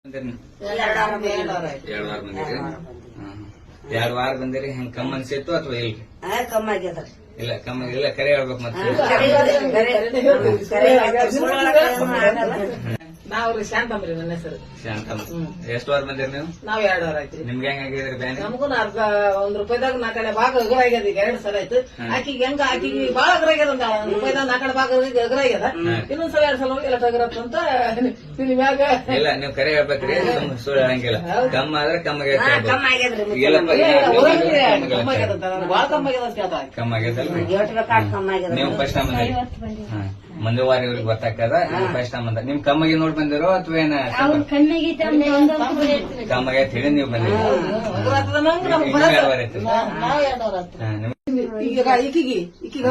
ಎರಡು ವಾರ ಬಂದಿರಿ. 2 ವಾರ ಬಂದಿರಿ. ಹೆಂಗ್ ಕಮ್ಮ ಅನ್ಸಿತ್ತು ಅಥವಾ ಇಲ್ರಿ? ಕಮ್ಮ ಆಗ್ಯದ್ರಿ. ಇಲ್ಲ ಕಮ್ಮ ಇಲ್ಲ, ಕರೆ ಹೇಳ್ಬೇಕು ಮತ್ತೆ. ನಾವ್ರಿ ಶಾಂತಮ್ರಿ ನನ್ನ ಹೆಸರು. ಶಾಂತಮ್ಮ. ಎಷ್ಟು ವಾರ ಬಂದಿರಿ ನೀವು? ನಾವ್ 2 ವಾರ ಆಯ್ತ್ರಿ. ನಿಮ್ಗೆ ಹೆಂಗಾಗಿದ್ರಿ ಬ್ಯಾನ್? ನಮಗೂ ಅರ್ಧ ₹1 ನಾಲ್ಕಡೆ ಭಾಗ ಅಗ್ರ ಆಗ್ಯದ. ಈಗ 2 ಸಲ ಆಯ್ತು. ಆಕಿಗೆ ಹೆಂಗ ಆಕಿಗೆ ಬಾಳ ಅಗ್ರ ಆಗ್ಯದ. ₹1 ನಾಲ್ಕಡೆ ಭಾಗ ಅಗ್ರ ಆಗ್ಯದ. ಇನ್ನೊಂದ್ಸಲ 2 ಸಲ ಹೋಗಿ ಎಲ್ಲ ತಗರತ್ತಂತ ಮ್ಯಾಗ. ಇಲ್ಲ ನೀವು ಕರೆ ಹೇಳ್ಬೇಕ್ರಿ, ಸುಳ್ಳು ಹೇಳಂಗಿಲ್ಲ. ಕಮ್ಮ ಆದ್ರೆ ಕಮ್ಮ ಆಗೈತೆ. ಕಮ್ಮ ಆಗ್ಯದ್ರಿ. ಕಮ್ಮ ಆಗ್ಯದಂತ, ಬಾಳ ಕಮ್ಮ ಆಗ್ಯದ ಅಂತ ಹೇಳ್ತಾ. ಕಮ್ಮ ಆಗೈತಲ್ರಿ? ಕಮ್ಮ ಆಗ್ಯದ. ನೀವು ಫಸ್ಟ್ ಟೈಮ್ ಬಂದಿರಿ. ಮುಂದೆ ವಾರ ಇವ್ರಿಗೆ ಗೊತ್ತಾಗ್ತದ. ಫಸ್ಟ್ ಟೈಮ್ ಬಂದ ನಿಮ್ ಕಮ್ಮಗೆ ನೋಡ್ ಬಂದಿರೋ ಅಥವಾ ಏನ ಕಮ್ಮ ಆಗೈತೆ ಹೇಳಿ ನೀವು ಬಂದಿರಿ? ಈಗ ಈಕಿಗೆ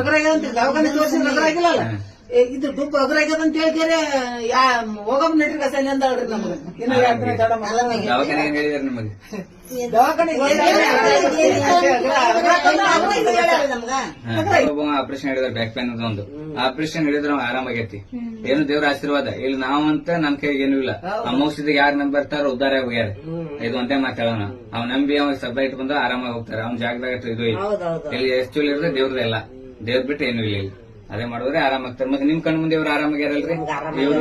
ಅಗ್ರ ಆಗ್ಯದಂತ ದವಾಖಾನೆ ತೋರಿಸಿದ್ರೆ ಅಗ್ರ ಆಗಿಲ್ಲಲ್ಲ. ಇದು ದುಡ್ಡು ಅಗ್ರ ಆಗ್ಯದ ಅಂತ ಹೇಳ್ತಾರೆ. ಹೋಗಮ್ ನಡ್ರಿ ಕಸಲಿ ಅಂತ ಹೇಳ್ರಿ ನಮ್ಗೆ. ಇನ್ನು 2 ದಿನ ತಡ ಮಾಡೋದು. ದವಾಖಾನೆ ಏನ್ ಹೇಳಿದಾರೆ ನಿಮಗೆ? ಆಪರೇಷನ್ ಹೇಳಿದ್ರೆ ಬ್ಯಾಕ್ ಪೇನ್ ಅಂತ ಒಂದು ಆಪರೇಷನ್ ಹೇಳಿದ್ರೆ ಆರಾಮಾಗೈತಿ. ಏನು ದೇವ್ರ ಆಶೀರ್ವಾದ. ಇಲ್ಲಿ ನಾವಂತ ನನ್ ಕೈಗೆ ಏನೂ ಇಲ್ಲ. ಅಮೌಷಧಿಗೆ ಯಾರು ನಂಬರ್ತಾರ ಉದ್ದಾರ ಹೋಗ್ಯಾರ. ಇದು ಒಂದೇ ಮಾತಾಡೋಣ. ಅವ್ ನಂಬಿ ಅವ್ ಸಬ್ಲೈಟ್ ಬಂದ ಆರಾಮಾಗಿ ಹೋಗ್ತಾರೆ. ಅವ್ನ ಜಾಗದಾಗ ಇದು ಇಲ್ಲಿ ಎಷ್ಟು ಇರೋದ್ರೆ ದೇವ್ರದೆಲ್ಲ. ದೇವ್ರ ಬಿಟ್ಟು ಏನು ಇಲ್ಲ. ಅದೇ ಮಾಡಿದ್ರೆ ಆರಾಮಾಗ್ತಾರೆ. ಮತ್ತೆ ನಿಮ್ ಕಣ್ ಮುಂದೆ ಇವ್ರು ಆರಾಮಾಗ್ಯಾರಲ್ರಿ? ಇವರು